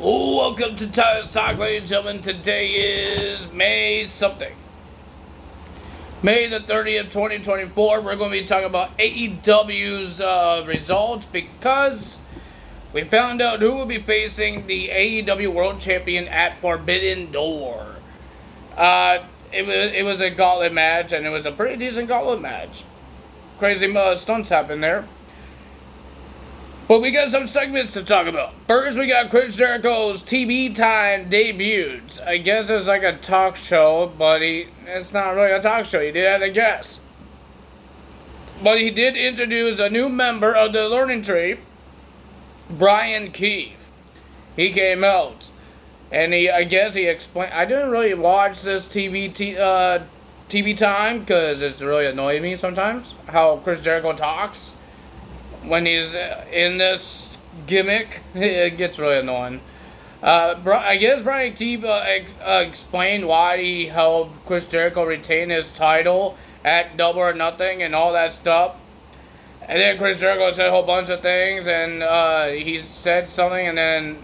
Welcome to Tyler's Talk, ladies and gentlemen. Today is May something. May the 30th, 2024. We're going to be talking about AEW's results because we found out who will be facing the AEW World Champion at Forbidden Door. It was a gauntlet match, and it was a pretty decent gauntlet match. Crazy stunts happened there. But we got some segments to talk about. First, we got Chris Jericho's TV Time debuts. I guess it's like a talk show, but it's not really a talk show. He did have to guess. But he did introduce a new member of the Learning Tree, Brian Keefe. He came out, and I guess he explained. I didn't really watch this TV Time because it's really annoying me sometimes how Chris Jericho talks. When he's in this gimmick, it gets really annoying. I guess Brian Keefe explained why he helped Chris Jericho retain his title at Double or Nothing and all that stuff. And then Chris Jericho said a whole bunch of things, and he said something, and then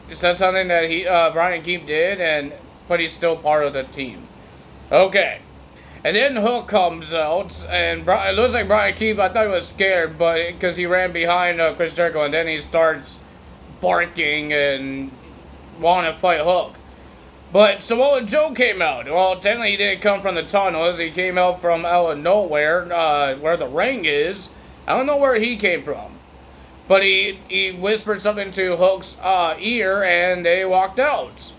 he said something that Brian Keefe did, but he's still part of the team. Okay. And then Hook comes out, and it looks like Brian Keefe, I thought he was scared, but because he ran behind Chris Jericho, and then he starts barking and wanting to fight Hook. But Samoa Joe came out. Well, technically he didn't come from the tunnels. He came out from out of nowhere, where the ring is. I don't know where he came from. But he whispered something to Hook's ear, and they walked out.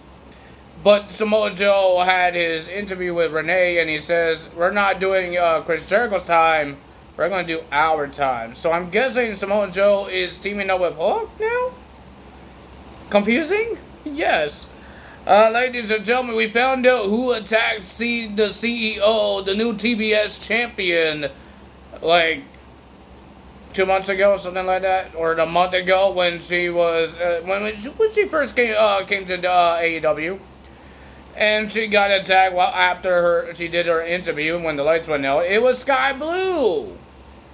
But Samoa Joe had his interview with Renee, and he says, we're not doing Chris Jericho's time, we're going to do our time. So I'm guessing Samoa Joe is teaming up with Hook now? Confusing? Yes. Ladies and gentlemen, we found out who attacked the CEO, the new TBS champion, like 2 months ago or something like that, or a month ago when she was, when she first came to AEW. And she got attacked after she did her interview when the lights went out. It was Sky Blue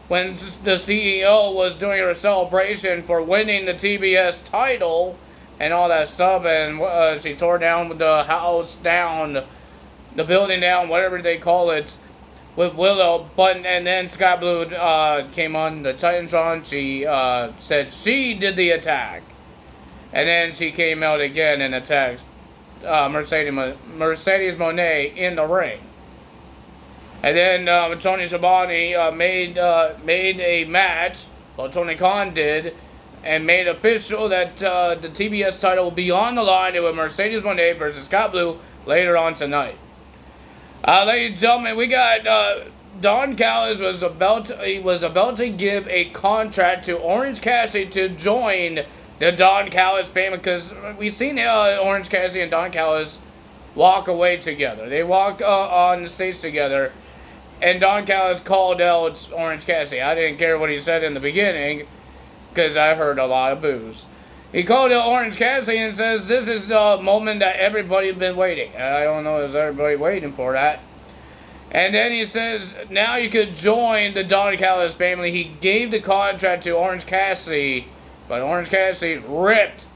when the CEO was doing her celebration for winning the TBS title and all that stuff. And she tore down the house down, the building down, whatever they call it, with Willow. And then Sky Blue came on the Titantron. She said she did the attack. And then she came out again and attacked Mercedes Moné in the ring. And then Tony Schiavone made a match, well, Tony Khan did, and made official that the TBS title will be on the line with Mercedes Moné versus Scott Blue later on tonight. Ladies and gentlemen, we got Don Callis was about to give a contract to Orange Cassidy to join the Don Callis family, because we've seen Orange Cassidy and Don Callis walk away together. They walk on the stage together, and Don Callis called out Orange Cassidy. I didn't care what he said in the beginning, because I heard a lot of boos. He called out Orange Cassidy and says, this is the moment that everybody's been waiting. And I don't know, is everybody waiting for that? And then he says, now you could join the Don Callis family. He gave the contract to Orange Cassidy, but Orange Cassidy ripped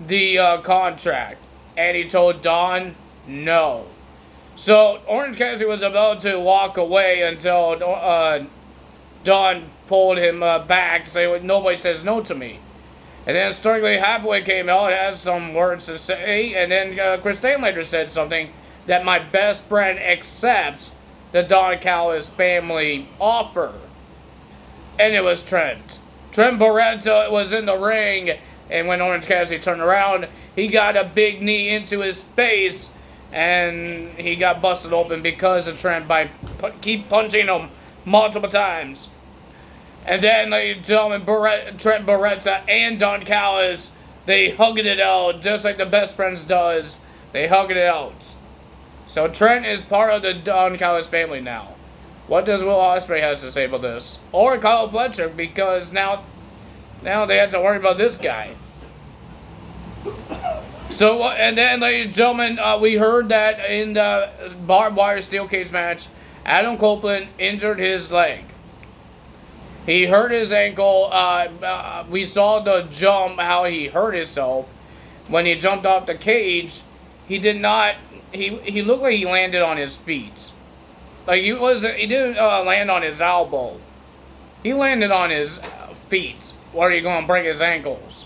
the contract, and he told Don no. So Orange Cassidy was about to walk away until Don pulled him back, saying, nobody says no to me. And then Sterling Hathaway came out, has some words to say, and then Chris later said something that my best friend accepts the Don Callis family offer. And it was Trent. Trent Barretta was in the ring, and when Orange Cassidy turned around, he got a big knee into his face, and he got busted open because of Trent by keep punching him multiple times. And then, ladies and gentlemen, Trent Barretta and Don Callis, they hugged it out just like the Best Friends does. They hugged it out. So Trent is part of the Don Callis family now. What does Will Ospreay has to say about this? Or Kyle Fletcher, because now they have to worry about this guy. So, and then, ladies and gentlemen, we heard that in the barbed wire steel cage match, Adam Copeland injured his leg. He hurt his ankle. We saw the jump, how he hurt himself. when he jumped off the cage, he did not. He looked like he landed on his feet. Like he didn't land on his elbow. He landed on his feet, where he gonna break his ankles.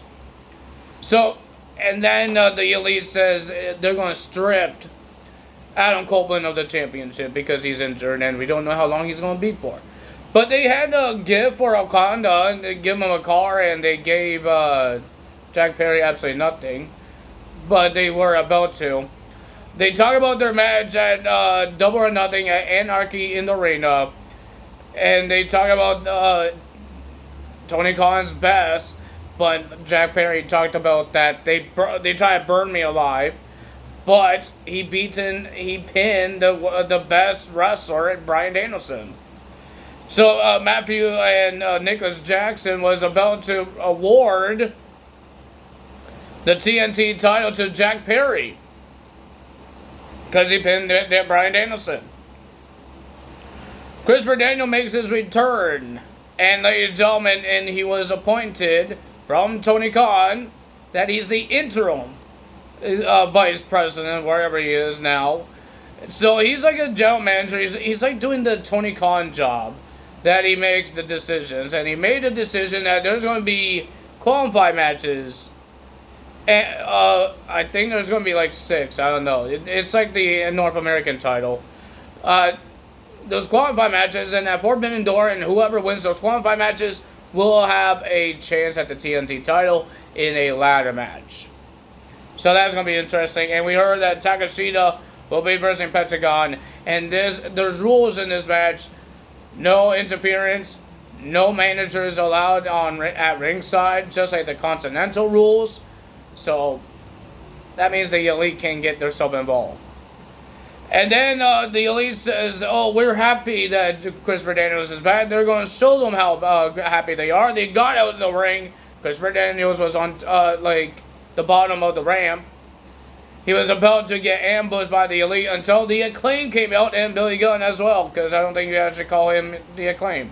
So, and then the Elite says they're gonna strip Adam Copeland of the championship because he's injured, and we don't know how long he's gonna be for. But they had a gift for Okada, and they gave him a car, and they gave Jack Perry absolutely nothing. But they were about to. They talk about their match at Double or Nothing at Anarchy in the Arena. And they talk about Tony Khan's best. But Jack Perry talked about that they try to burn me alive. But he pinned the best wrestler, Bryan Danielson. So Matthew and Nicholas Jackson was about to award the TNT title to Jack Perry because he pinned Bryan Danielson. Christopher Daniel makes his return, and ladies and gentlemen, and he was appointed from Tony Khan that he's the interim vice president, wherever he is now. So he's like a general manager. He's like doing the Tony Khan job, that he makes the decisions. And he made a decision that there's going to be qualifying matches. And I think there's going to be like 6. I don't know. It's like the North American title. Those qualifying matches, and at Forbidden Door, and whoever wins those qualifying matches will have a chance at the TNT title in a ladder match. So that's going to be interesting. And we heard that Takashita will be versus Pentagon. And there's rules in this match. No interference. No managers allowed at ringside, just like the Continental rules. So that means the Elite can get their stuff involved. And then the Elite says, "Oh, we're happy that Christopher Daniels is back. They're going to show them how happy they are." They got out in the ring. Christopher Daniels was on like the bottom of the ramp. He was about to get ambushed by the Elite until the Acclaim came out, and Billy Gunn as well, because I don't think you actually call him the Acclaim.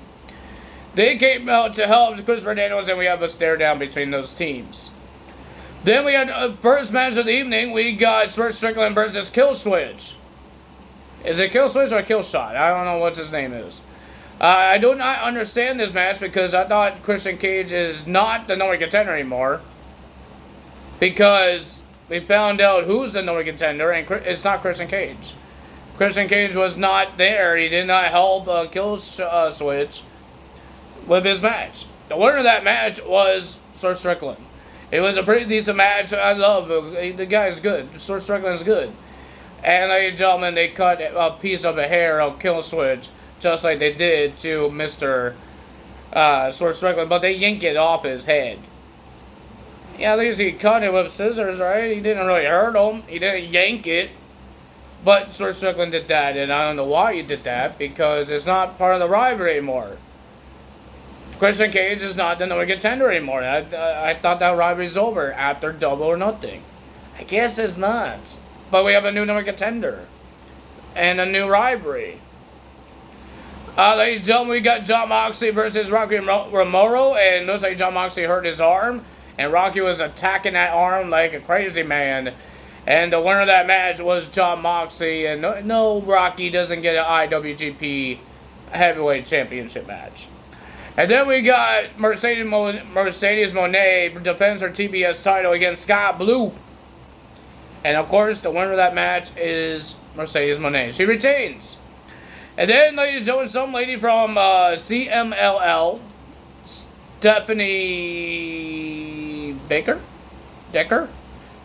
They came out to help Christopher Daniels, and we have a stare down between those teams. Then we had first match of the evening. We got Strickland versus Killswitch. Is it Killswitch or Killshot? I don't know what his name is. I do not understand this match because I thought Christian Cage is not the number contender anymore. Because we found out who's the number contender, and it's not Christian Cage. Christian Cage was not there. He did not help Killswitch with his match. The winner of that match was Sir Strickland. It was a pretty decent match. I love it. The guy's good. Sir Strickland's good. And ladies and gentlemen, they cut a piece of the hair of Killswitch, just like they did to Mr. Sir Strickland, but they yanked it off his head. Yeah, at least he cut it with scissors, right? He didn't really hurt him. He didn't yank it. But Sir Strickland did that, and I don't know why he did that, because it's not part of the rivalry anymore. Christian Cage is not the number contender anymore. I thought that rivalry's over after Double or Nothing. I guess it's not. But we have a new number contender. And a new rivalry. Ladies and gentlemen, we got Jon Moxley versus Rocky Romero, and it looks like Jon Moxley hurt his arm. And Rocky was attacking that arm like a crazy man. And the winner of that match was Jon Moxley. And no, Rocky doesn't get an IWGP Heavyweight Championship match. And then we got Mercedes Moné defends her TBS title against Scott Blue. And of course, the winner of that match is Mercedes Moné. She retains. And then, ladies and gentlemen, some lady from CMLL, Stephanie Decker?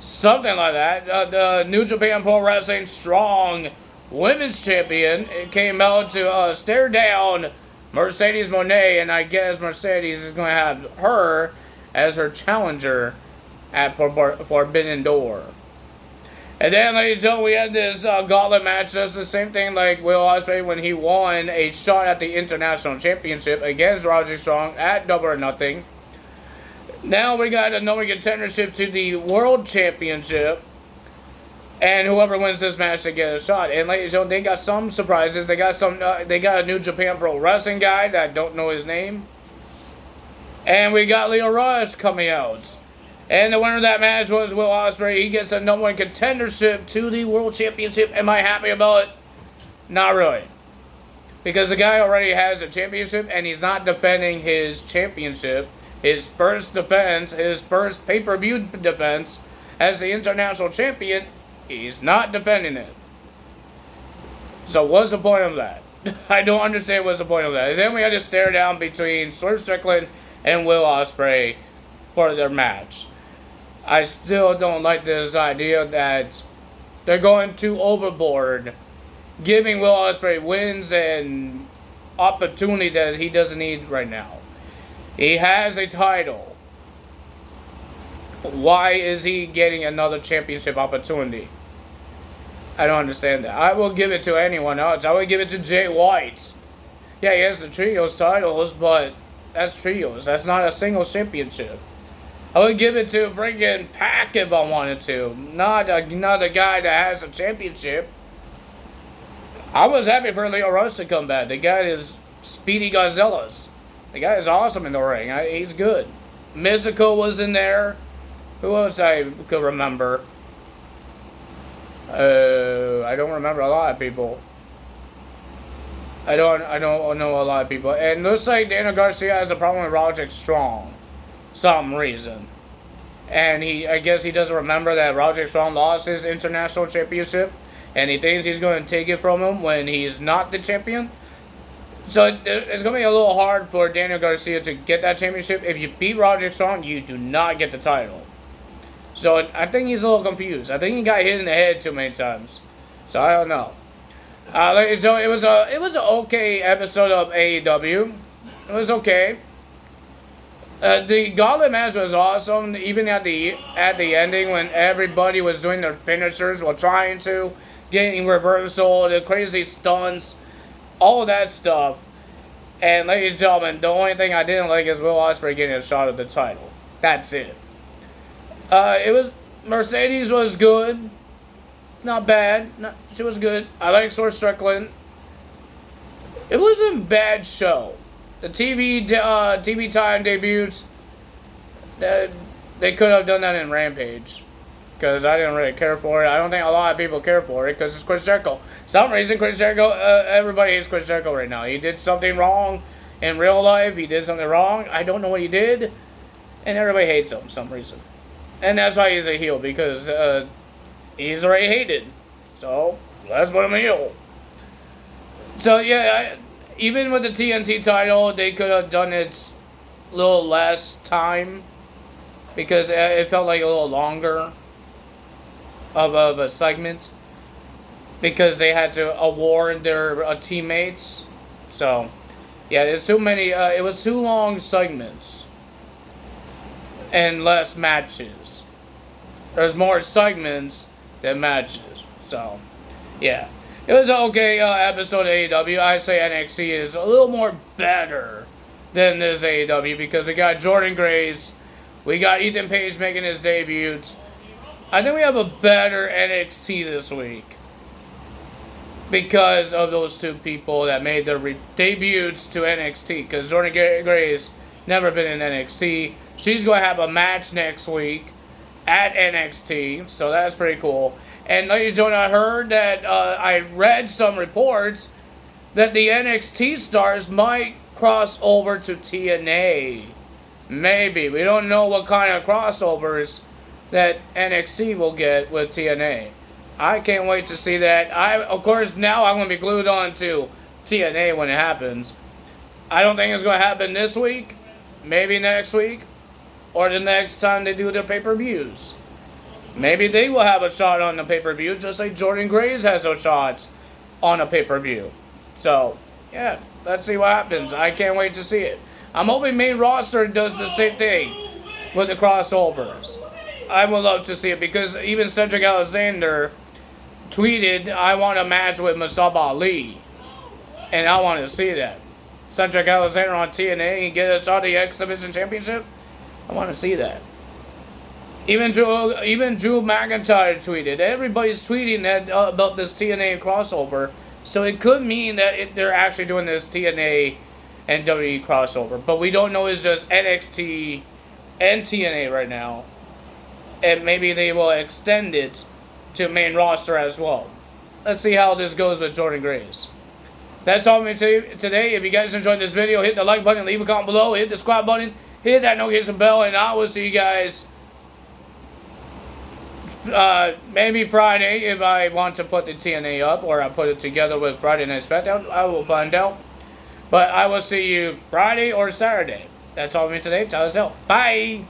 Something like that. The New Japan Pro Wrestling Strong Women's Champion came out to stare down Mercedes Moné, and I guess Mercedes is going to have her as her challenger at Forbidden Door. And then, ladies and gentlemen, we had this gauntlet match. Just the same thing like Will Ospreay when he won a shot at the International Championship against Roderick Strong at Double or Nothing. Now we got another contendership to the World Championship. And whoever wins this match, they get a shot. And ladies and gentlemen, they got some surprises. They got a New Japan Pro Wrestling guy that I don't know his name. And we got Leo Rush coming out. And the winner of that match was Will Ospreay. He gets a number one contendership to the World Championship. Am I happy about it? Not really. Because the guy already has a championship and he's not defending his championship. His first defense, his first pay-per-view defense as the international champion, he's not defending it. So what's the point of that? I don't understand what's the point of that. And then we had to stare down between Swerve Strickland and Will Ospreay for their match. I still don't like this idea that they're going too overboard, giving Will Ospreay wins and opportunity that he doesn't need right now. He has a title. Why is he getting another championship opportunity? I don't understand that. I will give it to anyone else. I would give it to Jay White. Yeah, he has the trios titles, but that's trios. That's not a single championship. I would give it to freaking Pac if I wanted to. Not another guy that has a championship. I was happy for Leo Rush to come back. The guy is Speedy Godzillas. The guy is awesome in the ring. He's good. Mystical was in there. Who else I could remember? I don't remember a lot of people. I don't know a lot of people. And looks like Daniel Garcia has a problem with Roderick Strong. Some reason. And I guess he doesn't remember that Roderick Strong lost his international championship. And he thinks he's going to take it from him when he's not the champion. So it's going to be a little hard for Daniel Garcia to get that championship. If you beat Roderick Strong, you do not get the title. So I think he's a little confused. I think he got hit in the head too many times. So I don't know. So it was an okay episode of AEW. It was okay. The Gauntlet match was awesome. Even at the ending when everybody was doing their finishers while trying to getting reversal, the crazy stunts, all that stuff. And ladies and gentlemen, the only thing I didn't like is Will Ospreay getting a shot at the title. That's it. Mercedes was good. Not bad. She was good. I like Swerve Strickland. It wasn't a bad show. The TV time debuts, they could have done that in Rampage. Because I didn't really care for it. I don't think a lot of people care for it because it's Chris Jericho. For some reason, Chris Jericho, everybody hates Chris Jericho right now. He did something wrong in real life. He did something wrong. I don't know what he did. And everybody hates him for some reason. And that's why he's a heel, because he's already hated. So, let's put him a heel. So, yeah, even with the TNT title, they could have done it a little less time. Because it felt like a little longer of a segment. Because they had to award their teammates. So, yeah, there's too many, it was too long segments. And less matches. There's more segments than matches. So, yeah. It was an okay episode of AEW. I say NXT is a little more better than this AEW because we got Jordan Grace. We got Ethan Page making his debut. I think we have a better NXT this week. Because of those two people that made their debuts to NXT. Because Jordan Grace never been in NXT. She's going to have a match next week at NXT, so that's pretty cool. And ladies and gentlemen, I heard that, I read some reports that the NXT stars might cross over to TNA. Maybe. We don't know what kind of crossovers that NXT will get with TNA. I can't wait to see that. Of course, now I'm going to be glued on to TNA when it happens. I don't think it's going to happen this week. Maybe next week. Or the next time they do their pay-per-views. Maybe they will have a shot on the pay-per-view just like Jordan Grace has a shot on a pay-per-view. So, yeah, let's see what happens. I can't wait to see it. I'm hoping main roster does the same thing with the crossovers. I would love to see it because even Cedric Alexander tweeted, I want a match with Mustafa Ali. And I want to see that. Cedric Alexander on TNA and get a shot at the X Division Championship. I want to see that. Even Drew McIntyre tweeted. Everybody's tweeting that about this TNA crossover. So it could mean that they're actually doing this TNA and WWE crossover. But we don't know it's just NXT and TNA right now. and maybe they will extend it to main roster as well. Let's see how this goes with Jordan Grace. That's all for me today. If you guys enjoyed this video, hit the like button, leave a comment below, hit the subscribe button, hit that notification bell, and I will see you guys maybe Friday if I want to put the TNA up, or I put it together with Friday Night SmackDown. I will find out. But I will see you Friday or Saturday. That's all for me today. Tell us out. Bye!